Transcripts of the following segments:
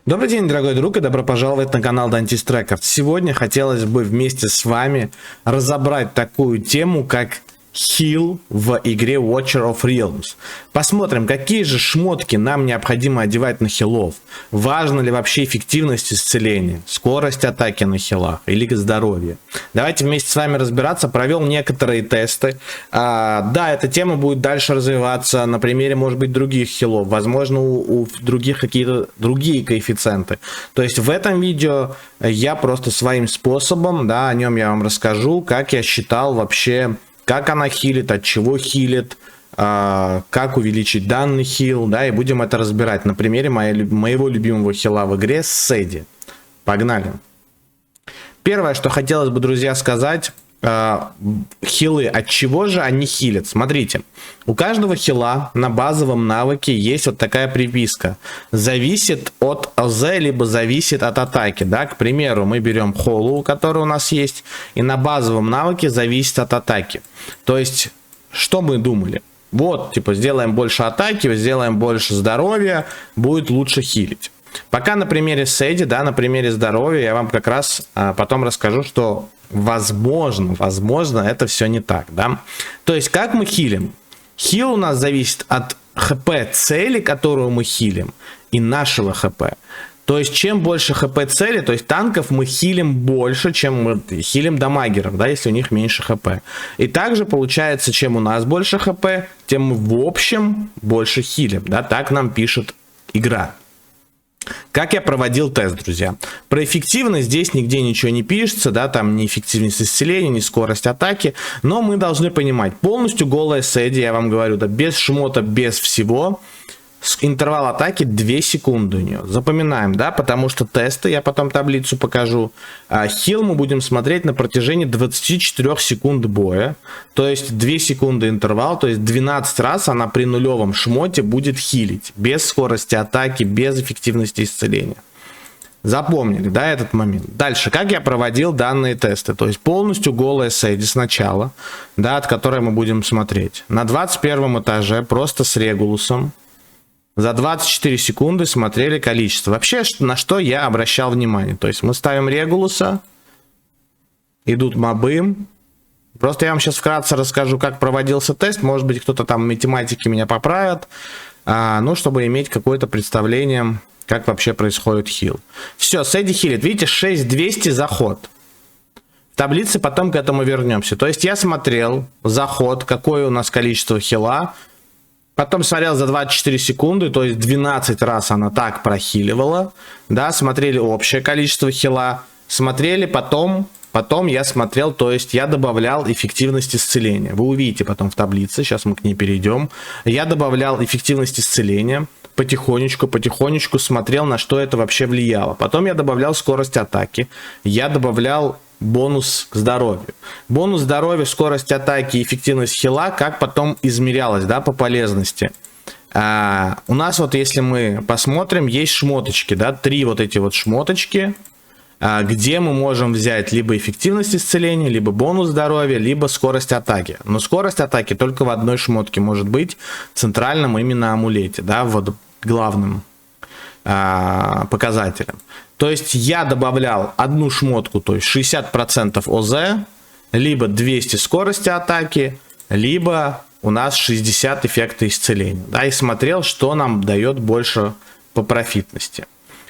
Добрый день, дорогой друг, и добро пожаловать на канал Dentist Records. Сегодня хотелось бы вместе с вами разобрать такую тему, как хил в игре Watcher of Realms. Посмотрим, какие же шмотки нам необходимо одевать на хилов. Важна ли вообще эффективность исцеления, скорость атаки на хилах или здоровье. Давайте вместе с вами разбираться. Провел некоторые тесты. Да, эта тема будет дальше развиваться на примере, может быть, других хилов. Возможно, у других какие-то другие коэффициенты. То есть в этом видео я просто своим способом, да, о нем я вам расскажу, как я считал вообще, как она хилит, от чего хилит, как увеличить данный хил, да, и будем это разбирать на примере моего любимого хила в игре Сэдди. Погнали. Первое, что хотелось бы, друзья, сказать, хилы, от чего же они хилят? Смотрите, у каждого хила на базовом навыке есть вот такая приписка. Зависит от ОЗ, либо зависит от атаки, да, к примеру, мы берем холу, который у нас есть, и на базовом навыке зависит от атаки. То есть, что мы думали? Вот, типа, сделаем больше атаки, сделаем больше здоровья, будет лучше хилить. Пока на примере Сэдди, да, на примере здоровья, я вам как раз потом расскажу, что возможно, это все не так, да. То есть, как мы хилим? Хил у нас зависит от хп цели, которую мы хилим, и нашего хп. То есть, чем больше хп цели, то есть танков мы хилим больше, чем мы хилим дамагеров, да, если у них меньше хп. И также получается, чем у нас больше хп, тем мы в общем больше хилим, да, так нам пишет игра. Как я проводил тест, друзья? Про эффективность здесь нигде ничего не пишется, да, там ни эффективность исцеления, ни скорость атаки, но мы должны понимать, полностью голая Сэдди, я вам говорю, да, без шмота, без всего, интервал атаки 2 секунды у нее. Запоминаем, да, потому что тесты, я потом таблицу покажу, хил мы будем смотреть на протяжении 24 секунд боя, то есть 2 секунды интервал, то есть 12 раз она при нулевом шмоте будет хилить, без скорости атаки, без эффективности исцеления. Запомнили, да, этот момент. Дальше, как я проводил данные тесты, то есть полностью голая Сэдди сначала, да, от которой мы будем смотреть. На 21 этаже просто с Регулусом. За 24 секунды смотрели количество. Вообще, на что я обращал внимание. То есть мы ставим Регулуса, идут мобы. Просто я вам сейчас вкратце расскажу, как проводился тест. Может быть, кто-то там в математике меня поправит. Ну, чтобы иметь какое-то представление, как вообще происходит хил. Все, Сэдди хилит. Видите, 6200 заход. В таблице потом к этому вернемся. То есть я смотрел заход, какое у нас количество хила. Потом смотрел за 24 секунды, то есть 12 раз она так прохиливала, да, смотрели общее количество хила, смотрели потом я смотрел, то есть я добавлял эффективность исцеления. Вы увидите потом в таблице, сейчас мы к ней перейдем. Я добавлял эффективность исцеления, потихонечку смотрел, на что это вообще влияло. Потом я добавлял скорость атаки, я добавлял бонус к здоровью. Бонус здоровья, скорость атаки и эффективность хила, как потом измерялось, да, по полезности. У нас вот, если мы посмотрим, есть шмоточки, да, 3 вот эти вот шмоточки, где мы можем взять либо эффективность исцеления, либо бонус здоровья, либо скорость атаки. Но скорость атаки только в одной шмотке может быть, центральном именно амулете, да, вот главным показателем. То есть я добавлял одну шмотку, то есть 60% ОЗ, либо 200 скорости атаки, либо у нас 60 эффекта исцеления. Да, и смотрел, что нам дает больше по профитности.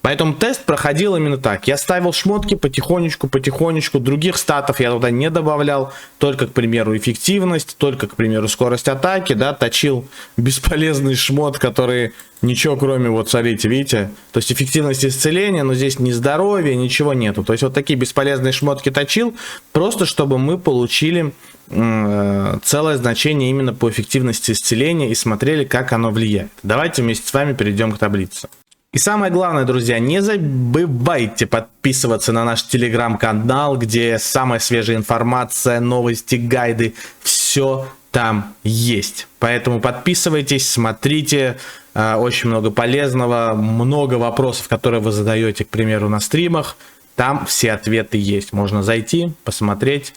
Поэтому тест проходил именно так. Я ставил шмотки потихонечку. Других статов я туда не добавлял. Только, к примеру, эффективность, только, к примеру, скорость атаки. Да, точил бесполезный шмот, который ничего кроме, вот смотрите, видите. То есть эффективность исцеления, но здесь ни здоровья, ничего нету. То есть вот такие бесполезные шмотки точил, просто чтобы мы получили целое значение именно по эффективности исцеления и смотрели, как оно влияет. Давайте вместе с вами перейдем к таблице. И самое главное, друзья, не забывайте подписываться на наш телеграм-канал, где самая свежая информация, новости, гайды, все там есть. Поэтому подписывайтесь, смотрите, очень много полезного, много вопросов, которые вы задаете, к примеру, на стримах. Там все ответы есть. Можно зайти, посмотреть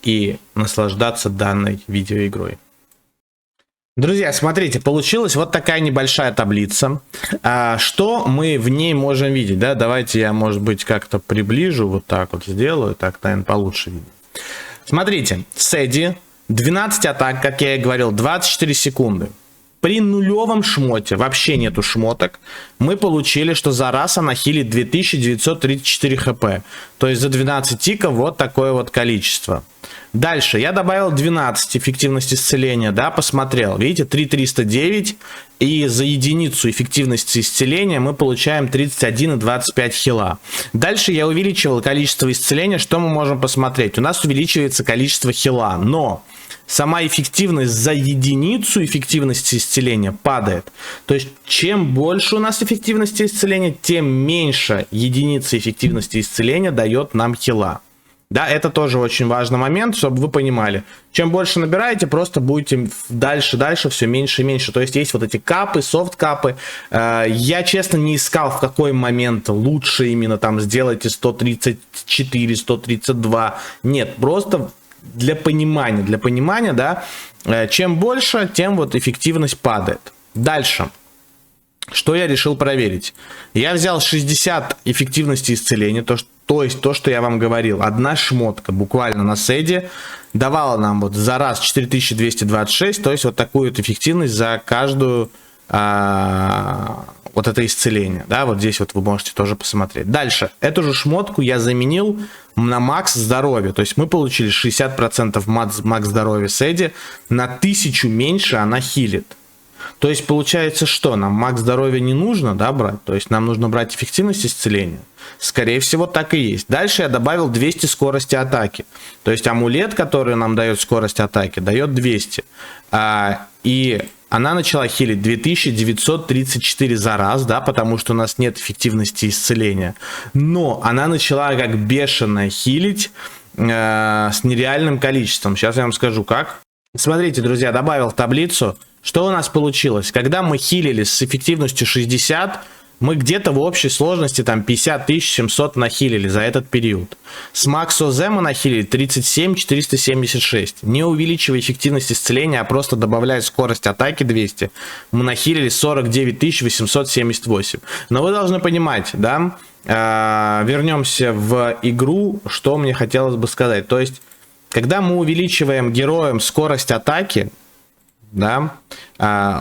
и наслаждаться данной видеоигрой. Друзья, смотрите, получилась вот такая небольшая таблица. Что мы в ней можем видеть? Да? Давайте я, может быть, как-то приближу, вот так вот сделаю, так, наверное, получше видно. Смотрите, Сэдди, 12 атак, как я и говорил, 24 секунды. При нулевом шмоте, вообще нету шмоток, мы получили, что за раз она хилит 2934 хп. То есть за 12 тиков вот такое вот количество. Дальше я добавил 12 эффективность исцеления, да, посмотрел. Видите, 3309, и за единицу эффективности исцеления мы получаем 31,25 хила. Дальше я увеличивал количество исцеления, что мы можем посмотреть. У нас увеличивается количество хила, но сама эффективность за единицу эффективности исцеления падает. То есть, чем больше у нас эффективности исцеления, тем меньше единица эффективности исцеления дает нам хила. Да, это тоже очень важный момент, чтобы вы понимали. Чем больше набираете, просто будете дальше все меньше и меньше. То есть, есть вот эти капы, софт-капы. Я, честно, не искал, в какой момент лучше именно там сделайте 134, 132. Нет, просто для понимания, да, чем больше, тем вот эффективность падает. Дальше. Что я решил проверить? Я взял 60 эффективности исцеления, то есть то, что я вам говорил. Одна шмотка буквально на Сэдди давала нам вот за раз 4226, то есть вот такую вот эффективность за каждую вот это исцеление. Да, вот здесь вот вы можете тоже посмотреть. Дальше. Эту же шмотку я заменил на макс здоровья. То есть мы получили 60% макс здоровья Сэдди. На 1000 меньше она хилит. То есть получается, что нам макс здоровья не нужно, да, брать? То есть нам нужно брать эффективность исцеления. Скорее всего, так и есть. Дальше я добавил 200 скорости атаки. То есть амулет, который нам дает скорость атаки, дает 200. И она начала хилить 2934 за раз, да, потому что у нас нет эффективности исцеления. Но она начала как бешеная хилить с нереальным количеством. Сейчас я вам скажу, как. Смотрите, друзья, добавил в таблицу. Что у нас получилось? Когда мы хилили с эффективностью 60, мы где-то в общей сложности там 50 700 нахилили за этот период. С Макс ОЗ мы нахилили 37 476. Не увеличивая эффективность исцеления, а просто добавляя скорость атаки 200, мы нахилили 49 878. Но вы должны понимать, да, вернемся в игру, что мне хотелось бы сказать. То есть, когда мы увеличиваем героям скорость атаки, да,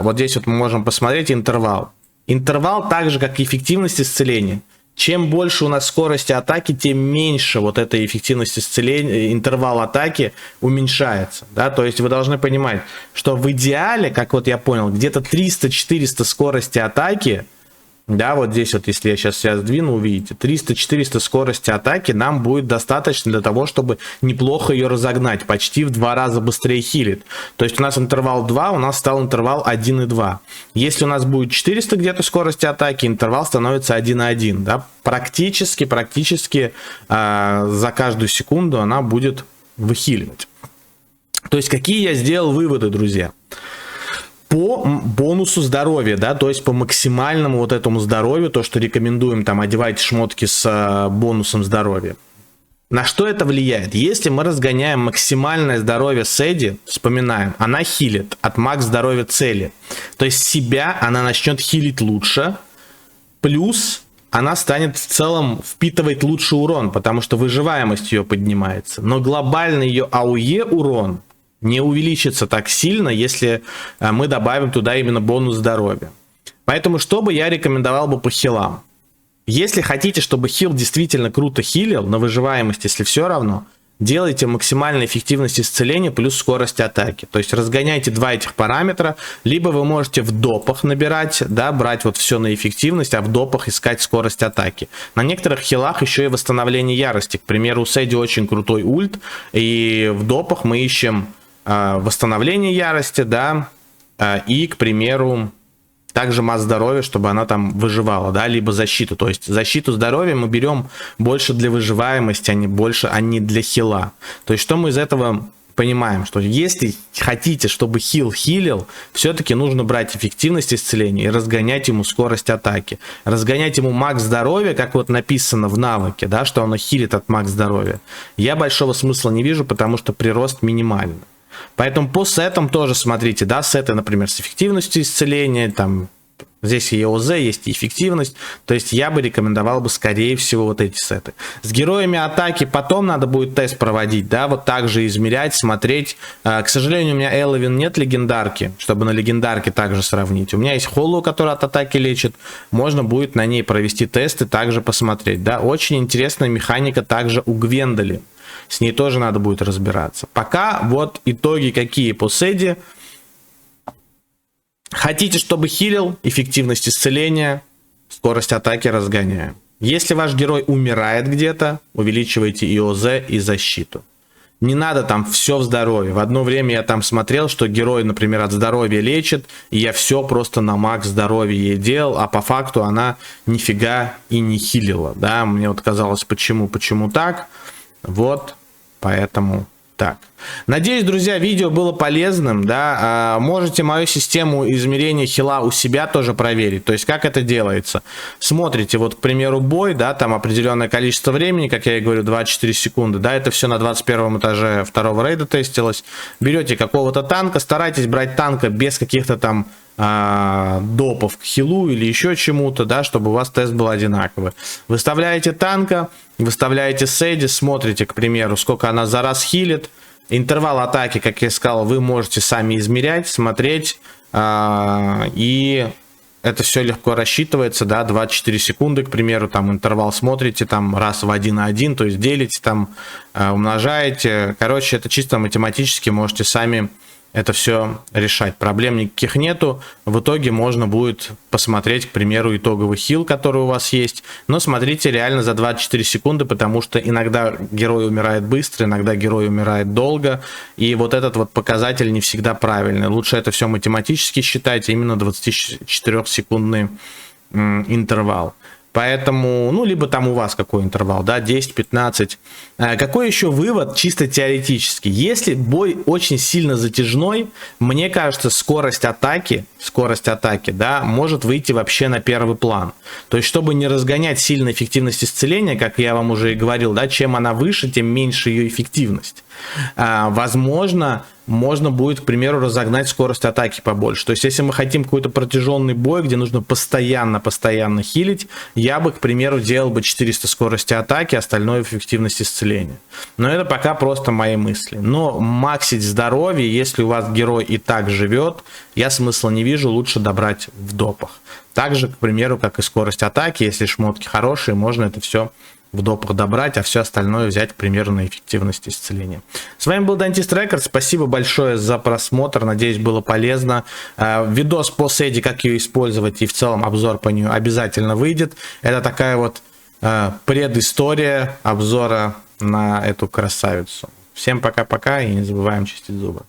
вот здесь вот мы можем посмотреть интервал. Интервал так же, как и эффективность исцеления. Чем больше у нас скорости атаки, тем меньше вот эта эффективность исцеления, интервал атаки уменьшается. Да? То есть вы должны понимать, что в идеале, как вот я понял, где-то 300-400 скорости атаки, да, вот здесь вот, если я сейчас себя сдвину, увидите, 300-400 скорости атаки нам будет достаточно для того, чтобы неплохо ее разогнать, почти в 2 раза быстрее хилит. То есть у нас интервал 2, у нас стал интервал 1,2. Если у нас будет 400 где-то скорости атаки, интервал становится 1,1. Да? Практически за каждую секунду она будет выхиливать. То есть какие я сделал выводы, друзья? По бонусу здоровья, да, то есть по максимальному вот этому здоровью, то, что рекомендуем там одевать шмотки с бонусом здоровья. На что это влияет? Если мы разгоняем максимальное здоровье Сэдди, вспоминаем, она хилит от макс здоровья цели. То есть себя она начнет хилить лучше, плюс она станет в целом впитывать лучше урон, потому что выживаемость ее поднимается. Но глобальный ее АОЕ урон не увеличится так сильно, если мы добавим туда именно бонус здоровья. Поэтому что бы я рекомендовал бы по хилам? Если хотите, чтобы хил действительно круто хилил, на выживаемость, если все равно, делайте максимальную эффективность исцеления плюс скорость атаки. То есть разгоняйте 2 этих параметра, либо вы можете в допах набирать, да, брать вот все на эффективность, а в допах искать скорость атаки. На некоторых хилах еще и восстановление ярости. К примеру, у Сэдди очень крутой ульт, и в допах мы ищем восстановление ярости, да, и, к примеру, также масс здоровья, чтобы она там выживала, да, либо защиту. То есть защиту здоровья мы берем больше для выживаемости, а не для хила. То есть что мы из этого понимаем? Что если хотите, чтобы хил хилил, все-таки нужно брать эффективность исцеления и разгонять ему скорость атаки. Разгонять ему макс здоровья, как вот написано в навыке, да, что оно хилит от макс здоровья. Я большого смысла не вижу, потому что прирост минимальный. Поэтому по сетам тоже смотрите, да, сеты, например, с эффективностью исцеления, там, здесь и ОЗ, есть и эффективность, то есть я бы рекомендовал бы, скорее всего, вот эти сеты. С героями атаки потом надо будет тест проводить, да, вот так же измерять, смотреть. К сожалению, у меня Элвин нет легендарки, чтобы на легендарке также сравнить. У меня есть Холлоу, который от атаки лечит, можно будет на ней провести тест и также посмотреть, да. Очень интересная механика также у Гвендоли, с ней тоже надо будет разбираться. Пока вот итоги какие по Сэдди. Хотите, чтобы хилил, эффективность исцеления, скорость атаки разгоняем. Если ваш герой умирает где-то, увеличивайте и ОЗ, и защиту. Не надо там все в здоровье. В одно время я там смотрел, что герой, например, от здоровья лечит, и я все просто на макс здоровья ей делал, а по факту она нифига и не хилила. Да? Мне вот казалось, почему так. Вот, поэтому... Так, надеюсь, друзья, видео было полезным, да, можете мою систему измерения хила у себя тоже проверить, то есть как это делается. Смотрите, вот, к примеру, бой, да, там определенное количество времени, как я и говорю, 24 секунды, да, это все на 21 этаже второго рейда тестилось. Берете какого-то танка, старайтесь брать танка без каких-то там допов к хилу или еще чему-то, да, чтобы у вас тест был одинаковый. Выставляете танка, выставляете Сэдди, смотрите, к примеру, сколько она за раз хилит. Интервал атаки, как я сказал, вы можете сами измерять, смотреть, и это все легко рассчитывается, да, 24 секунды, к примеру, там интервал смотрите, там раз в 1:1, то есть делите, там умножаете. Короче, это чисто математически можете сами это все решать. Проблем никаких нету. В итоге можно будет посмотреть, к примеру, итоговый хил, который у вас есть. Но смотрите реально за 24 секунды, потому что иногда герой умирает быстро, иногда герой умирает долго. И вот этот вот показатель не всегда правильный. Лучше это все математически считать, именно 24-секундный интервал. Поэтому, ну, либо там у вас какой интервал, да, 10-15. Какой еще вывод, чисто теоретически? Если бой очень сильно затяжной, мне кажется, скорость атаки, да, может выйти вообще на первый план. То есть, чтобы не разгонять сильно эффективность исцеления, как я вам уже и говорил, да, чем она выше, тем меньше ее эффективность. Возможно, можно будет, к примеру, разогнать скорость атаки побольше. То есть, если мы хотим какой-то протяженный бой, где нужно постоянно хилить, я бы, к примеру, делал бы 400 скорости атаки, остальное эффективность исцеления. Но это пока просто мои мысли. Но максить здоровье, если у вас герой и так живет, я смысла не вижу, лучше добрать в допах. Также, к примеру, как и скорость атаки, если шмотки хорошие, можно это все в допах добрать, а все остальное взять, к примеру, на эффективность исцеления. С вами был Dentist Records. Спасибо большое за просмотр. Надеюсь, было полезно. Видос по Сэдди, как ее использовать, и в целом обзор по нее обязательно выйдет. Это такая вот предыстория обзора на эту красавицу. Всем пока-пока и не забываем чистить зубы.